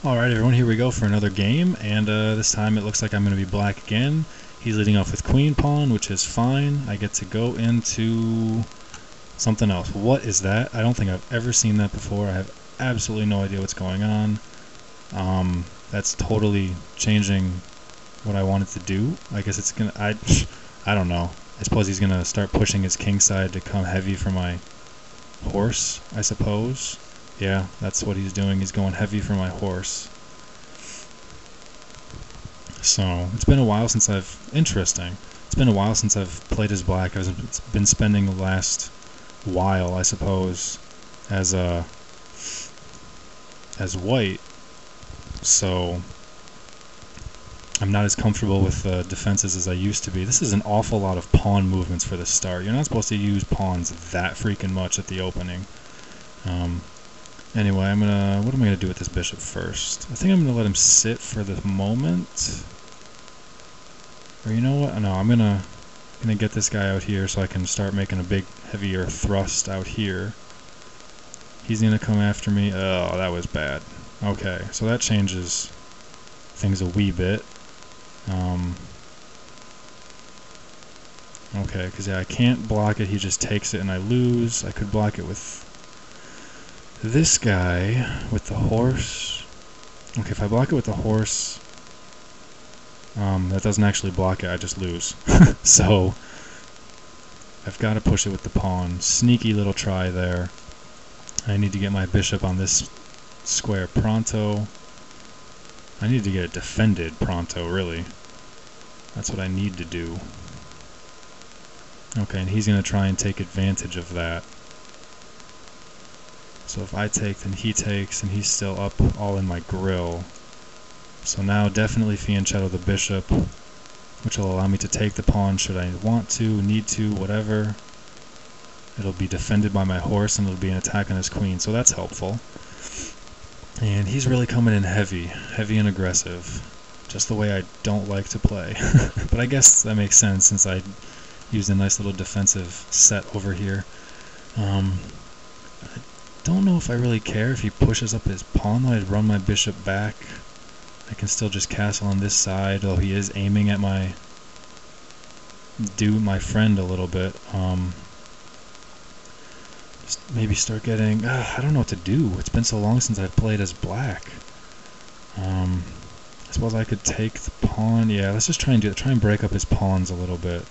Alright everyone, here we go for another game, and this time it looks like I'm going to be black again. He's leading off with queen pawn, which is fine. I get to go into something else. What is that? I don't think I've ever seen that before. I have absolutely no idea what's going on. That's totally changing what I wanted to do. I guess it's gonna, I don't know. I suppose he's gonna start pushing his king side to come heavy for my horse, I suppose. Yeah, that's what he's doing. He's going heavy for my horse. So, it's been a while since It's been a while since I've played as black. I've been spending the last while, I suppose, as white. So, I'm not as comfortable with defenses as I used to be. This is an awful lot of pawn movements for the start. You're not supposed to use pawns that freaking much at the opening. Anyway, what am I gonna do with this bishop first? I think I'm gonna let him sit for the moment. Or you know what? No, I'm gonna get this guy out here so I can start making a big, heavier thrust out here. He's gonna come after me. Oh, that was bad. Okay, so that changes things a wee bit. Okay, because yeah, I can't block it. He just takes it and I lose. I could block it with this guy with the horse. Okay, if I block it with the horse, that doesn't actually block it, I just lose. So, I've got to push it with the pawn. Sneaky little try there. I need to get my bishop on this square pronto. I need to get it defended pronto, really. That's what I need to do. Okay, and he's going to try and take advantage of that. So if I take, then he takes, and he's still up all in my grill. So now definitely fianchetto the bishop, which will allow me to take the pawn should I want to, need to, whatever. It'll be defended by my horse, and it'll be an attack on his queen, so that's helpful. And he's really coming in heavy and aggressive, just the way I don't like to play. But I guess that makes sense since I used a nice little defensive set over here. I don't know if I really care if he pushes up his pawn, though. I'd run my bishop back. I can still just castle on this side, though he is aiming at my friend a little bit. Just maybe start getting, I don't know what to do. It's been so long since I've played as black. I suppose I could take the pawn. Yeah, let's just try and break up his pawns a little bit.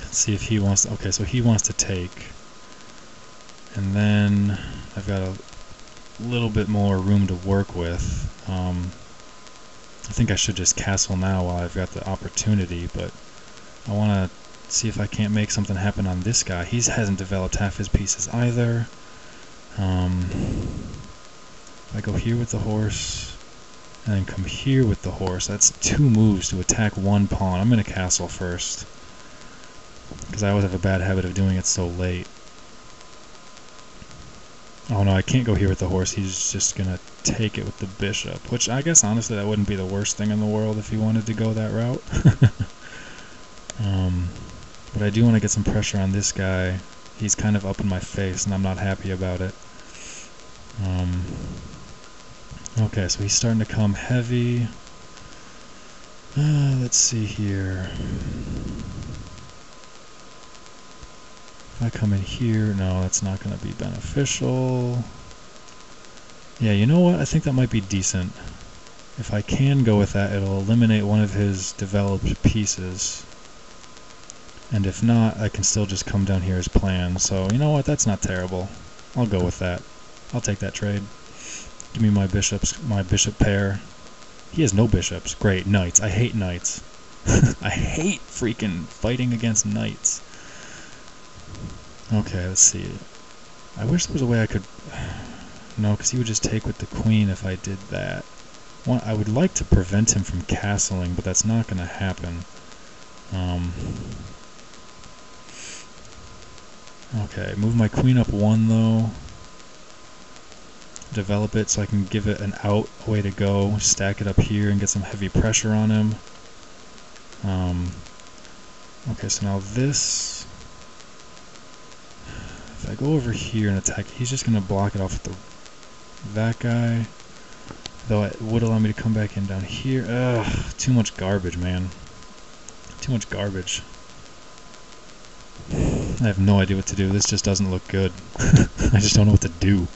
Let's see if he wants to, okay, so he wants to take. And then I've got a little bit more room to work with. I think I should just castle now while I've got the opportunity, but I want to see if I can't make something happen on this guy. He hasn't developed half his pieces either. If I go here with the horse, and then come here with the horse, that's 2 moves to attack 1 pawn. I'm going to castle first, because I always have a bad habit of doing it so late. Oh no, I can't go here with the horse. He's just going to take it with the bishop, which I guess honestly that wouldn't be the worst thing in the world if he wanted to go that route. But I do want to get some pressure on this guy. He's kind of up in my face and I'm not happy about it. Okay, so he's starting to come heavy. Let's see here. If I come in here, no, that's not going to be beneficial. Yeah, you know what? I think that might be decent. If I can go with that, it'll eliminate one of his developed pieces. And if not, I can still just come down here as planned. So, you know what? That's not terrible. I'll go with that. I'll take that trade. Give me my bishop pair. He has no bishops. Great, knights. I hate knights. I hate freaking fighting against knights. Okay, let's see. I wish there was a way I could... No, because he would just take with the queen if I did that. I would like to prevent him from castling, but that's not going to happen. Okay, move my queen up 1, though. Develop it so I can give it an out, a way to go. Stack it up here and get some heavy pressure on him. Okay, so now this... go over here and attack, he's just going to block it off with that guy. Though it would allow me to come back in down here. Ugh, too much garbage, man. Too much garbage. I have no idea what to do. This just doesn't look good. I just don't know what to do.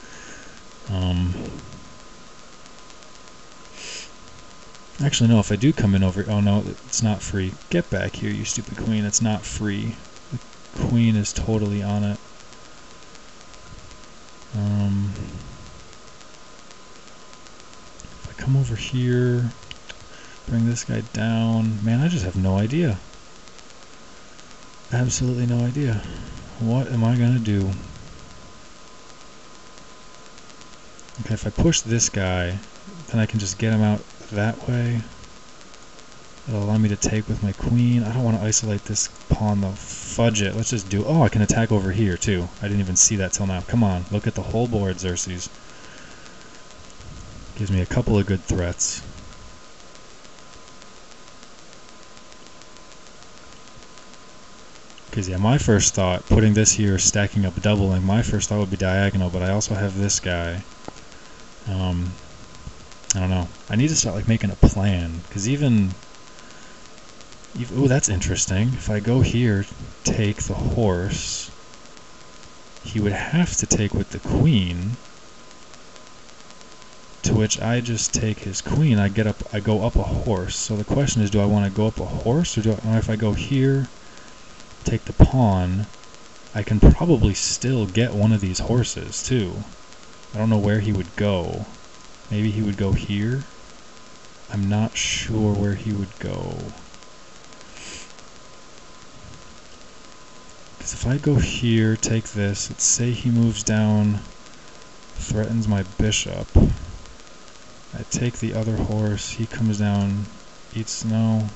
Actually, no, if I do come in over... Oh, no, it's not free. Get back here, you stupid queen. It's not free. The queen is totally on it. If I come over here, bring this guy down... Man, I just have no idea. Absolutely no idea. What am I gonna do? Okay, if I push this guy, then I can just get him out that way. It'll allow me to take with my queen. I don't want to isolate this pawn though. Fudge it. Let's just do... Oh, I can attack over here too. I didn't even see that till now. Come on, look at the whole board, Xerxes. Gives me a couple of good threats. Because yeah, my first thought, putting this here, stacking up, doubling, my first thought would be diagonal, but I also have this guy. I don't know. I need to start like making a plan, because even oh, that's interesting. If I go here, take the horse, he would have to take with the queen, to which I just take his queen. I go up a horse. So the question is, do I want to go up a horse, or if I go here, take the pawn, I can probably still get one of these horses too. I don't know where he would go. Maybe he would go here? I'm not sure where he would go. Because if I go here, take this, let's say he moves down, threatens my bishop. I take the other horse, he comes down, eats, no.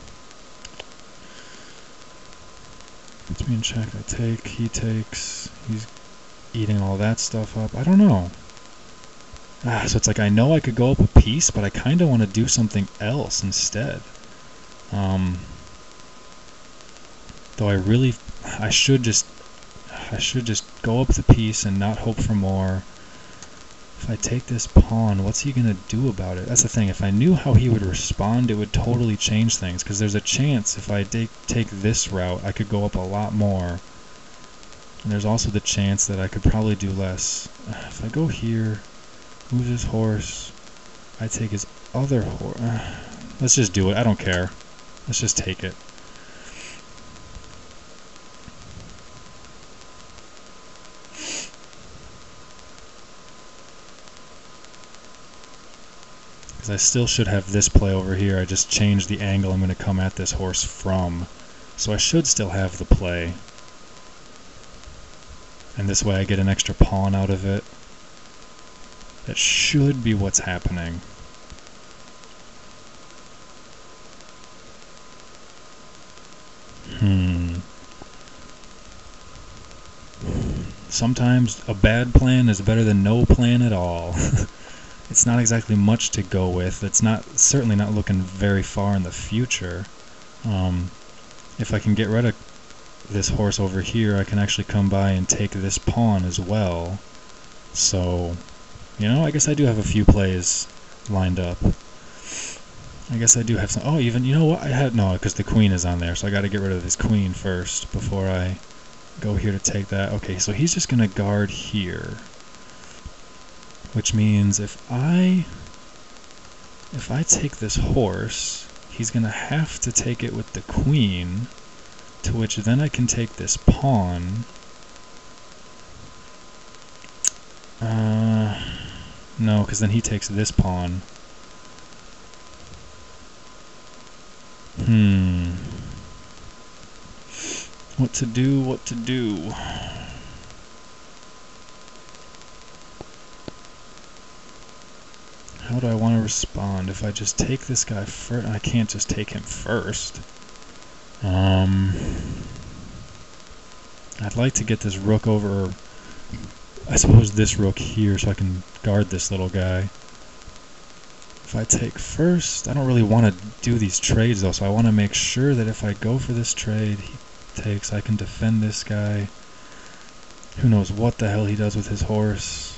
Puts me in check, I take, he takes, he's eating all that stuff up. I don't know. So it's like I know I could go up a piece, but I kind of want to do something else instead. Though I should just go up the piece and not hope for more. If I take this pawn, what's he gonna do about it? That's the thing. If I knew how he would respond, it would totally change things. Because there's a chance if I take this route, I could go up a lot more. And there's also the chance that I could probably do less. If I go here, move his horse, I take his other horse. Let's just do it. I don't care. Let's just take it. Because I still should have this play over here. I just changed the angle I'm going to come at this horse from. So I should still have the play. And this way I get an extra pawn out of it. That should be what's happening. Sometimes a bad plan is better than no plan at all. It's not exactly much to go with. It's certainly not looking very far in the future. If I can get rid of this horse over here, I can actually come by and take this pawn as well. So, you know, I guess I do have a few plays lined up. I guess I do have some... Oh, even, you know what? No, because the queen is on there, so I got to get rid of this queen first before I go here to take that. Okay, so he's just going to guard here. Which means if I take this horse, he's going to have to take it with the queen, to which then I can take this pawn. No, because then he takes this pawn. What to do, what to do? How do I want to respond? If I just take this guy first, I can't just take him first. I'd like to get this rook over, or I suppose this rook here, so I can guard this little guy. If I take first, I don't really want to do these trades though, so I want to make sure that if I go for this trade, he takes, I can defend this guy. Who knows what the hell he does with his horse.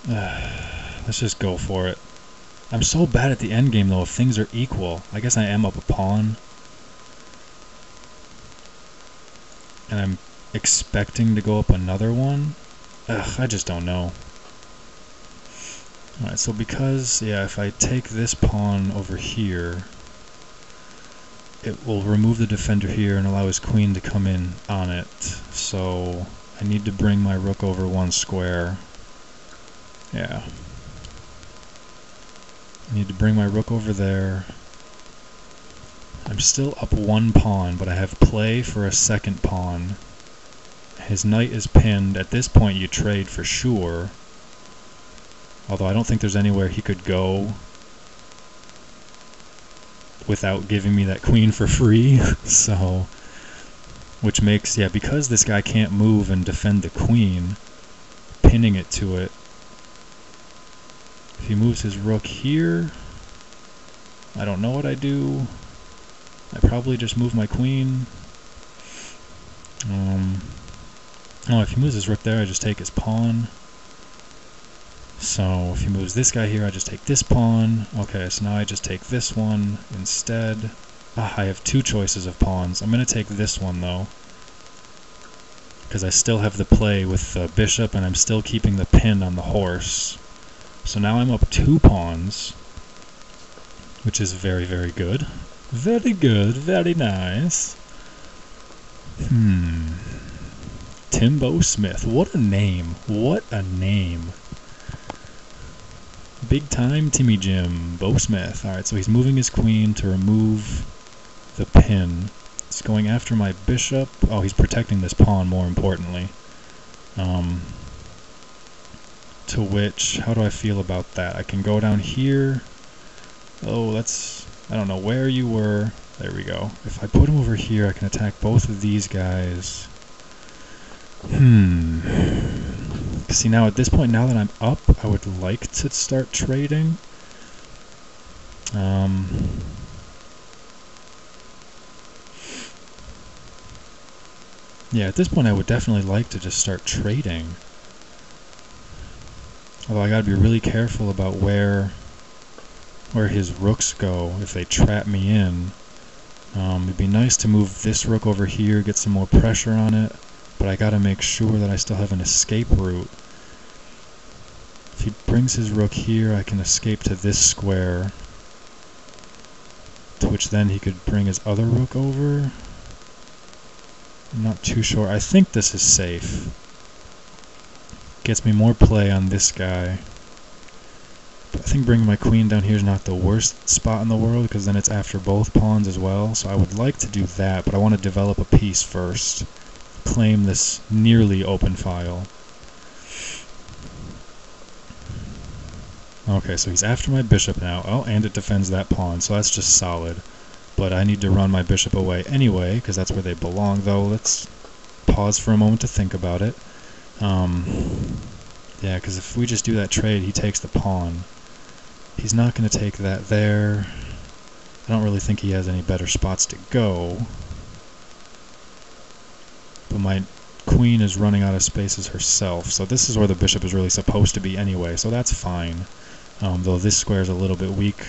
Let's just go for it. I'm so bad at the endgame though if things are equal. I guess I am up a pawn. And I'm expecting to go up another one. I just don't know. Alright, so because, yeah, if I take this pawn over here, it will remove the defender here and allow his queen to come in on it. So I need to bring my rook over one square. Yeah. I need to bring my rook over there. I'm still up one pawn, but I have play for a second pawn. His knight is pinned. At this point you trade for sure. Although I don't think there's anywhere he could go without giving me that queen for free. So, which makes, yeah, because this guy can't move and defend the queen, pinning it to it. If he moves his rook here, I don't know what I do. I probably just move my queen. Oh, if he moves his rook there, I just take his pawn. So if he moves this guy here, I just take this pawn. Okay, so now I just take this one instead. I have two choices of pawns. I'm going to take this one though, because I still have the play with the bishop and I'm still keeping the pin on the horse. So now I'm up two pawns, which is very, very good. Very good, very nice. TimBoSmith, what a name, what a name. Big time Timmy Jim, BoSmith. Alright, so he's moving his queen to remove the pin. He's going after my bishop. Oh, he's protecting this pawn more importantly. To which, how do I feel about that? I can go down here. Oh, that's, I don't know where you were. There we go. If I put him over here, I can attack both of these guys. See, now at this point, now that I'm up, I would like to start trading. Yeah, at this point I would definitely like to just start trading. Although I gotta be really careful about where his rooks go if they trap me in. It'd be nice to move this rook over here, get some more pressure on it, but I gotta make sure that I still have an escape route. If he brings his rook here, I can escape to this square, to which then he could bring his other rook over. I'm not too sure. I think this is safe. Gets me more play on this guy. But I think bringing my queen down here is not the worst spot in the world, because then it's after both pawns as well. So I would like to do that, but I want to develop a piece first. Claim this nearly open file. Okay, so he's after my bishop now. Oh, and it defends that pawn, so that's just solid. But I need to run my bishop away anyway, because that's where they belong, though. Let's pause for a moment to think about it. Yeah, because if we just do that trade, he takes the pawn. He's not going to take that there. I don't really think he has any better spots to go. But my queen is running out of spaces herself, so this is where the bishop is really supposed to be anyway, so that's fine. Though this square is a little bit weak,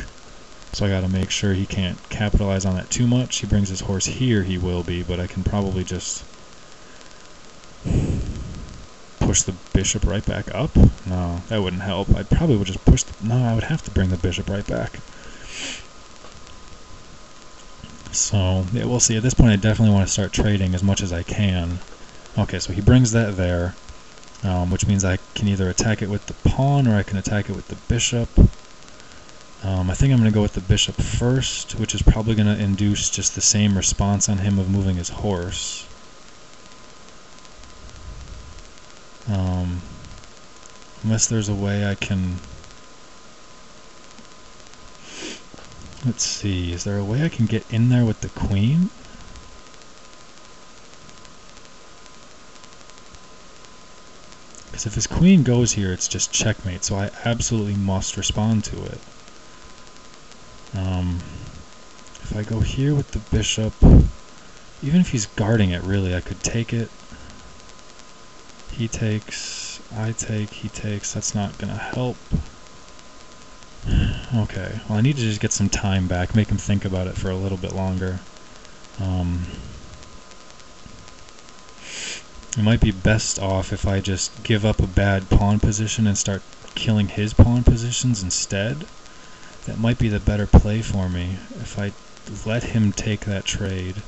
so I gotta make sure he can't capitalize on that too much. He brings his horse here, he will be, but I can probably just push the bishop right back up? No, that wouldn't help. I probably would just push no, I would have to bring the bishop right back. So, yeah, we'll see. At this point, I definitely want to start trading as much as I can. Okay, so he brings that there, which means I can either attack it with the pawn or I can attack it with the bishop. I think I'm going to go with the bishop first, which is probably going to induce just the same response on him of moving his horse. Unless there's a way I can... Let's see, is there a way I can get in there with the queen? Because if his queen goes here, it's just checkmate, so I absolutely must respond to it. If I go here with the bishop, Even if he's guarding it, really, I could take it. He takes, I take, he takes. That's not gonna help. Okay, well I need to just get some time back, make him think about it for a little bit longer. It might be best off if I just give up a bad pawn position and start killing his pawn positions instead. That might be the better play for me. If I let him take that trade,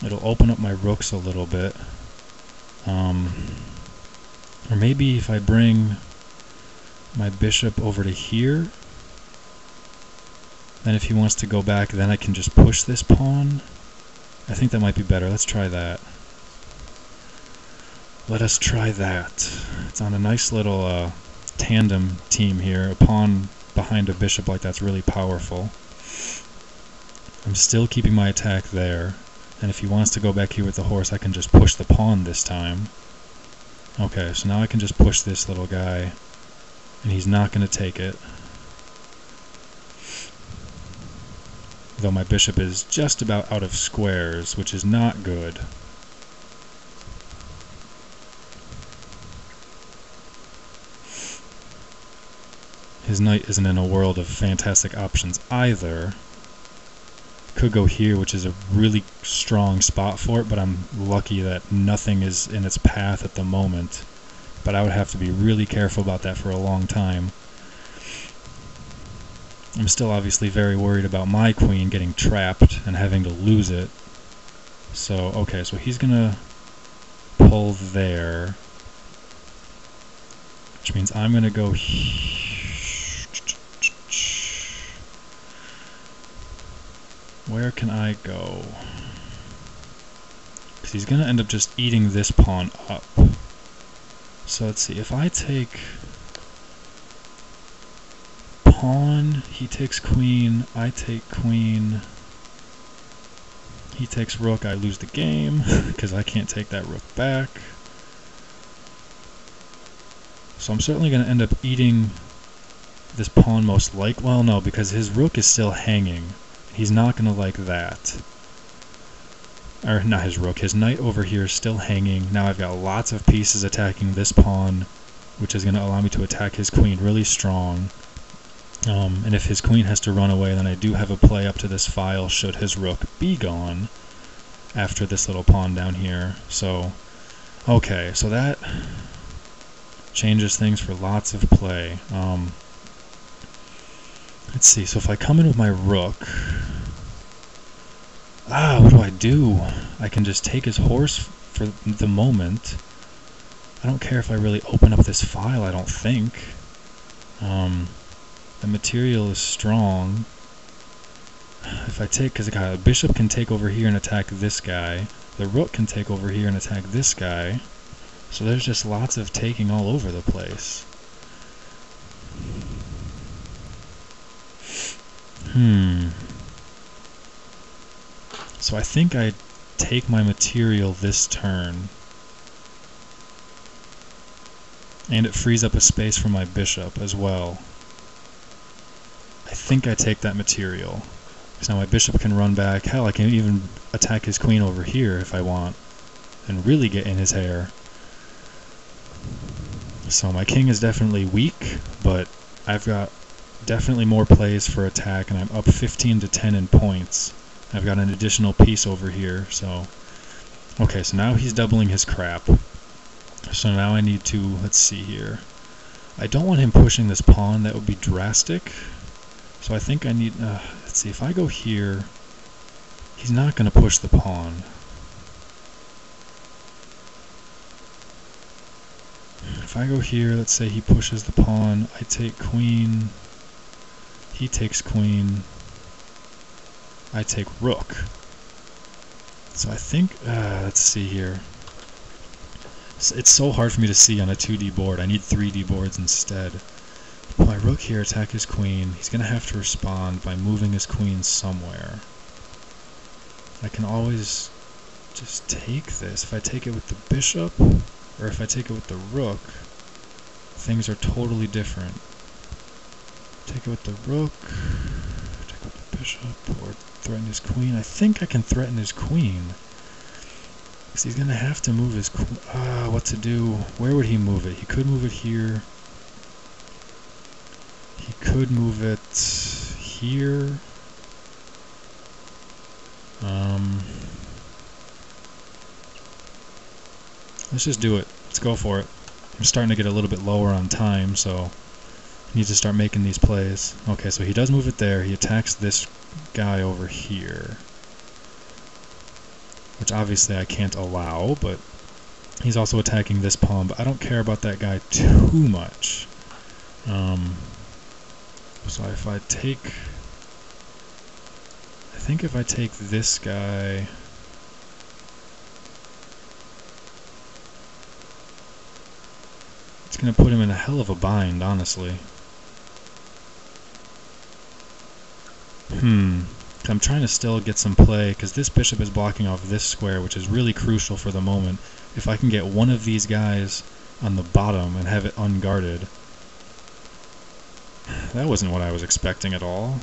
it'll open up my rooks a little bit. Or maybe if I bring my bishop over to here, then if he wants to go back, then I can just push this pawn. I think that might be better. Let's try that. Let us try that. It's on a nice little tandem team here. A pawn behind a bishop like that's really powerful. I'm still keeping my attack there, and if he wants to go back here with the horse, I can just push the pawn this time. Okay, so now I can just push this little guy, and he's not going to take it. Though my bishop is just about out of squares, which is not good. His knight isn't in a world of fantastic options either. Could go here, which is a really strong spot for it, but I'm lucky that nothing is in its path at the moment. But I would have to be really careful about that for a long time. I'm still obviously very worried about my queen getting trapped and having to lose it. So, okay, so he's gonna pull there, which means I'm gonna go here. Where can I go? Because he's going to end up just eating this pawn up. So let's see, if I take pawn, he takes queen, I take queen, he takes rook, I lose the game, because I can't take that rook back. So I'm certainly going to end up eating this pawn most likely. Well, no, because his rook is still hanging. He's not going to like that. Or not his rook, his knight over here is still hanging. Now I've got lots of pieces attacking this pawn, which is going to allow me to attack his queen really strong. And if his queen has to run away, then I do have a play up to this file should his rook be gone after this little pawn down here. So, okay, so that changes things for lots of play. Let's see, so if I come in with my rook, what do I do? I can just take his horse for the moment. I don't care if I really open up this file, I don't think. The material is strong. If I take, because the bishop can take over here and attack this guy, the rook can take over here and attack this guy, so there's just lots of taking all over the place. So I think I take my material this turn, and it frees up a space for my bishop as well. I think I take that material, because now my bishop can run back. Hell, I can even attack his queen over here if I want, and really get in his hair. So my king is definitely weak, but I've got definitely more plays for attack, and I'm up 15 to 10 in points. I've got an additional piece over here, so... Okay, so now he's doubling his crap. So now I need to, let's see here. I don't want him pushing this pawn, that would be drastic. So I think I need, let's see, if I go here, he's not going to push the pawn. If I go here, let's say he pushes the pawn, I take queen, he takes queen, I take rook. So I think, let's see here. It's so hard for me to see on a 2D board. I need 3D boards instead. Put my rook here, attack his queen. He's going to have to respond by moving his queen somewhere. I can always just take this. If I take it with the bishop, or if I take it with the rook, things are totally different. Take it with the rook, take it with the bishop, or threaten his queen. I think I can threaten his queen. Because he's going to have to move his queen. What to do? Where would he move it? He could move it here. He could move it here. Let's just do it. Let's go for it. I'm starting to get a little bit lower on time, so I need to start making these plays. Okay, so he does move it there. He attacks this guy over here, which obviously I can't allow, but he's also attacking this pawn, but I don't care about that guy too much. So if I take... I think if I take this guy... it's going to put him in a hell of a bind, honestly. I'm trying to still get some play, because this bishop is blocking off this square, which is really crucial for the moment. If I can get one of these guys on the bottom and have it unguarded... that wasn't what I was expecting at all.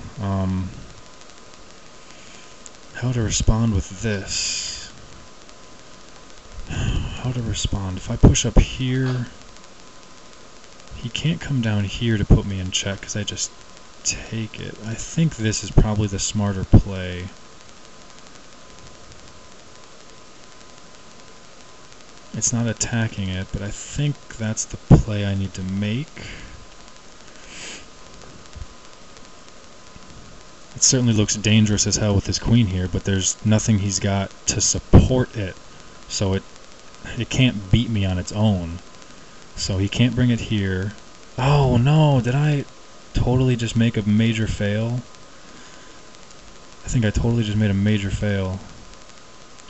How to respond with this? How to respond? If I push up here... he can't come down here to put me in check because I just take it. I think this is probably the smarter play. It's not attacking it, but I think that's the play I need to make. It certainly looks dangerous as hell with his queen here, but there's nothing he's got to support it, so it can't beat me on its own. So he can't bring it here. Oh no, did I totally just make a major fail? I think I totally just made a major fail.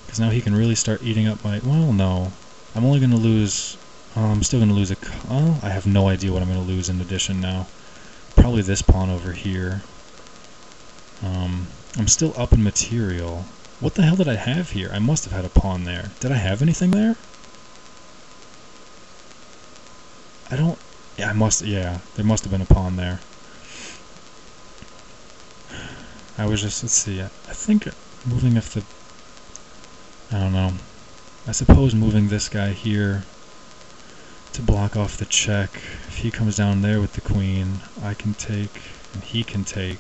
Because now he can really start eating up my... well, no. I'm only going to lose... I'm still going to lose a... oh, I have no idea what I'm going to lose in addition now. Probably this pawn over here. I'm still up in material. What the hell did I have here? I must have had a pawn there. Did I have anything there? I don't... yeah, I must... yeah, there must have been a pawn there. I was just... let's see. I think moving if the... I don't know. I suppose moving this guy here to block off the check. If he comes down there with the queen, I can take, and he can take.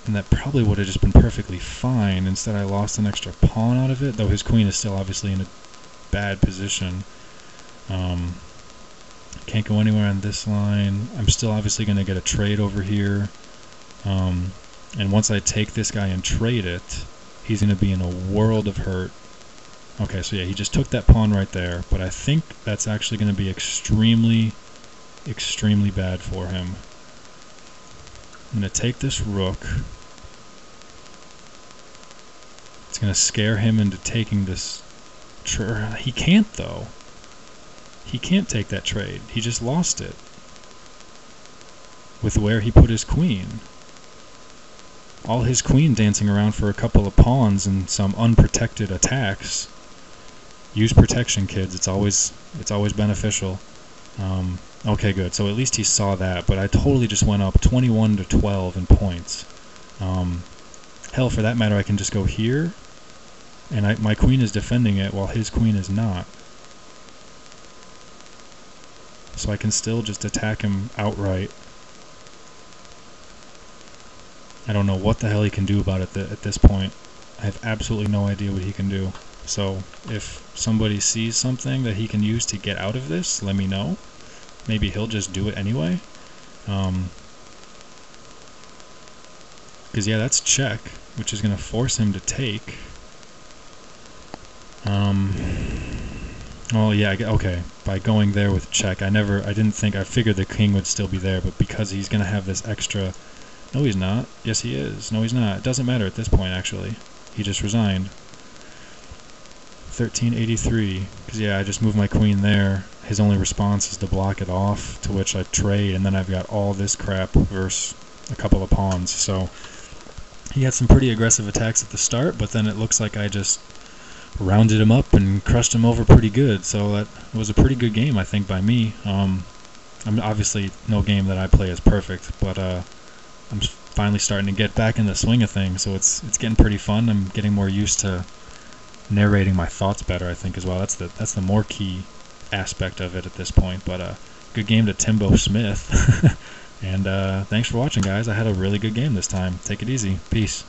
And that probably would have just been perfectly fine. Instead I lost an extra pawn out of it, though his queen is still obviously in a bad position. Can't go anywhere on this line. I'm still obviously going to get a trade over here. And once I take this guy and trade it, he's going to be in a world of hurt. Okay, so yeah, he just took that pawn right there, but I think that's actually going to be extremely, extremely bad for him. I'm going to take this rook. It's going to scare him into taking this... he can't, though. He can't take that trade. He just lost it. With where he put his queen. All his queen dancing around for a couple of pawns and some unprotected attacks. Use protection, kids. It's always beneficial. Okay, good. So at least he saw that, but I totally just went up 21 to 12 in points. Hell, for that matter, I can just go here, and my queen is defending it while his queen is not. So I can still just attack him outright. I don't know what the hell he can do about it at this point. I have absolutely no idea what he can do. So if somebody sees something that he can use to get out of this, let me know. Maybe he'll just do it anyway. Because yeah, that's check, which is going to force him to take. Well, yeah, okay. By going there with check, I figured the king would still be there, but because he's going to have this extra... no, he's not. Yes, he is. No, he's not. It doesn't matter at this point, actually. He just resigned. 1383. Because, yeah, I just moved my queen there. His only response is to block it off, to which I trade, and then I've got all this crap versus a couple of pawns. So, he had some pretty aggressive attacks at the start, but then it looks like I just rounded him up and crushed him over pretty good. So that was a pretty good game, I think, by me. Obviously, no game that I play is perfect, but I'm finally starting to get back in the swing of things, so it's getting pretty fun. I'm getting more used to narrating my thoughts better, I think, as well. That's the more key aspect of it at this point. But good game to TimBoSmith. And thanks for watching, guys. I had a really good game this time. Take it easy. Peace.